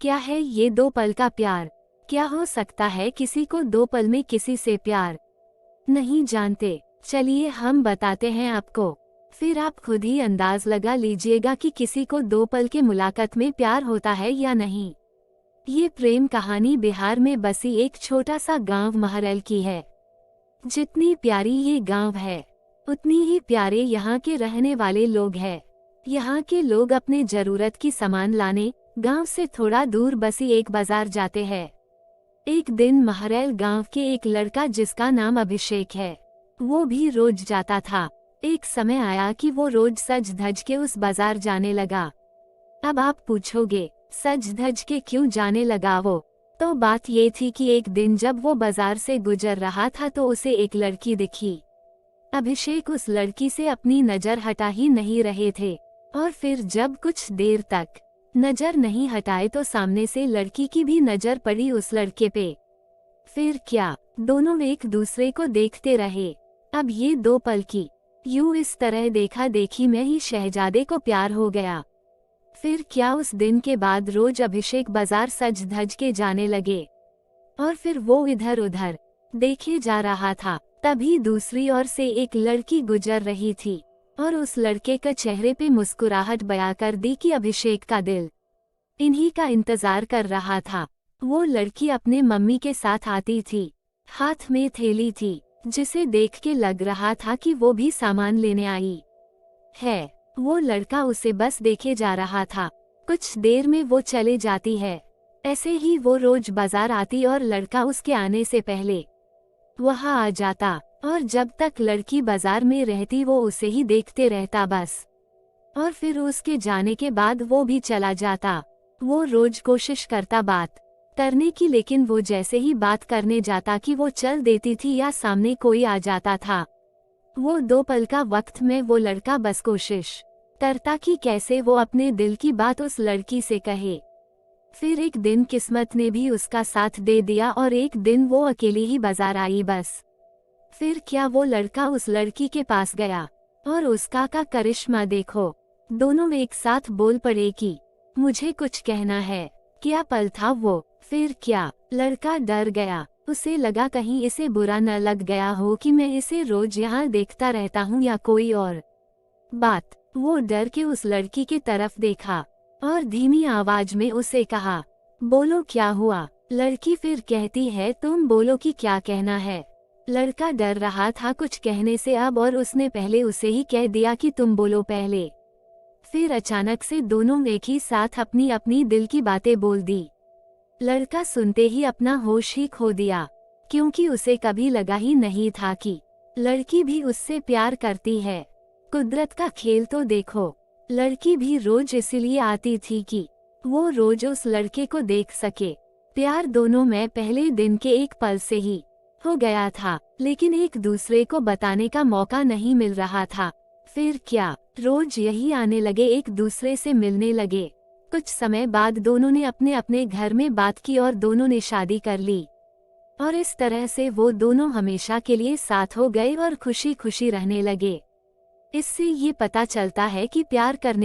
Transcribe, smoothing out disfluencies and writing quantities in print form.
क्या है ये 2 पल का प्यार? क्या हो सकता है किसी को 2 पल में किसी से प्यार? नहीं जानते? चलिए हम बताते हैं आपको। फिर आप खुद ही अंदाज लगा लीजिएगा कि किसी को 2 पल के मुलाकात में प्यार होता है या नहीं। ये प्रेम कहानी बिहार में बसी एक छोटा सा गांव महरल की है। जितनी प्यारी ये गांव है, उतनी ही प्यारे यहाँ के रहने वाले लोग हैं। यहाँ के लोग अपने जरूरत की सामान लाने गांव से थोड़ा दूर बसी एक बाजार जाते हैं। एक दिन महरैल गांव के एक लड़का जिसका नाम अभिषेक है, वो भी रोज जाता था। एक समय आया कि वो रोज सज धज के उस बाजार जाने लगा। अब आप पूछोगे सज धज के क्यों जाने लगा वो? तो बात ये थी कि एक दिन जब वो बाजार से गुजर रहा था तो उसे एक लड़की दिखी। अभिषेक उस लड़की से अपनी नजर हटा ही नहीं रहे थे, और फिर जब कुछ देर तक नजर नहीं हटाए तो सामने से लड़की की भी नजर पड़ी उस लड़के पे। फिर क्या, दोनों एक दूसरे को देखते रहे। अब ये 2 पल की यूं इस तरह देखा देखी में ही शहजादे को प्यार हो गया। फिर क्या, उस दिन के बाद रोज अभिषेक बाजार सज धज के जाने लगे, और फिर वो इधर उधर देखे जा रहा था। तभी दूसरी ओर से एक लड़की गुजर रही थी, और उस लड़के का चेहरे पे मुस्कुराहट बयां कर दी कि अभिषेक का दिल इन्हीं का इंतजार कर रहा था। वो लड़की अपने मम्मी के साथ आती थी, हाथ में थैली थी, जिसे देख के लग रहा था कि वो भी सामान लेने आई है। वो लड़का उसे बस देखे जा रहा था। कुछ देर में वो चले जाती है। ऐसे ही वो रोज बाजार आती और लड़का उसके आने से पहले वहां आ जाता, और जब तक लड़की बाजार में रहती वो उसे ही देखते रहता बस। और फिर उसके जाने के बाद वो भी चला जाता। वो रोज कोशिश करता बात करने की, लेकिन वो जैसे ही बात करने जाता कि वो चल देती थी या सामने कोई आ जाता था। वो 2 पल का वक्त में वो लड़का बस कोशिश करता कि कैसे वो अपने दिल की बात उस लड़की से कहे। फिर एक दिन किस्मत ने भी उसका साथ दे दिया और एक दिन वो अकेली ही बाजार आई बस। फिर क्या, वो लड़का उस लड़की के पास गया और उसका का करिश्मा देखो। दोनों एक साथ बोल पड़े कि मुझे कुछ कहना है। क्या पल था वो। फिर क्या, लड़का डर गया। उसे लगा कहीं इसे बुरा न लग गया हो कि मैं इसे रोज यहाँ देखता रहता हूँ या कोई और बात। वो डर के उस लड़की की तरफ देखा और धीमी आवाज में उसे कहा, बोलो क्या हुआ। लड़की फिर कहती है, तुम बोलो कि क्या कहना है। लड़का डर रहा था कुछ कहने से अब, और उसने पहले उसे ही कह दिया कि तुम बोलो पहले। फिर अचानक से दोनों एक ही साथ अपनी अपनी दिल की बातें बोल दी। लड़का सुनते ही अपना होश ही खो दिया, क्योंकि उसे कभी लगा ही नहीं था कि लड़की भी उससे प्यार करती है। कुदरत का खेल तो देखो। लड़की भी रोज इसीलिए आती थी कि वो रोज उस लड़के को देख सके। प्यार दोनों में पहले दिन के एक पल से ही हो गया था, लेकिन एक दूसरे को बताने का मौका नहीं मिल रहा था। फिर क्या, रोज यही आने लगे, एक दूसरे से मिलने लगे। कुछ समय बाद दोनों ने अपने अपने घर में बात की और दोनों ने शादी कर ली, और इस तरह से वो दोनों हमेशा के लिए साथ हो गए और खुशी खुशी रहने लगे। इससे ये पता चलता है कि प्यार करने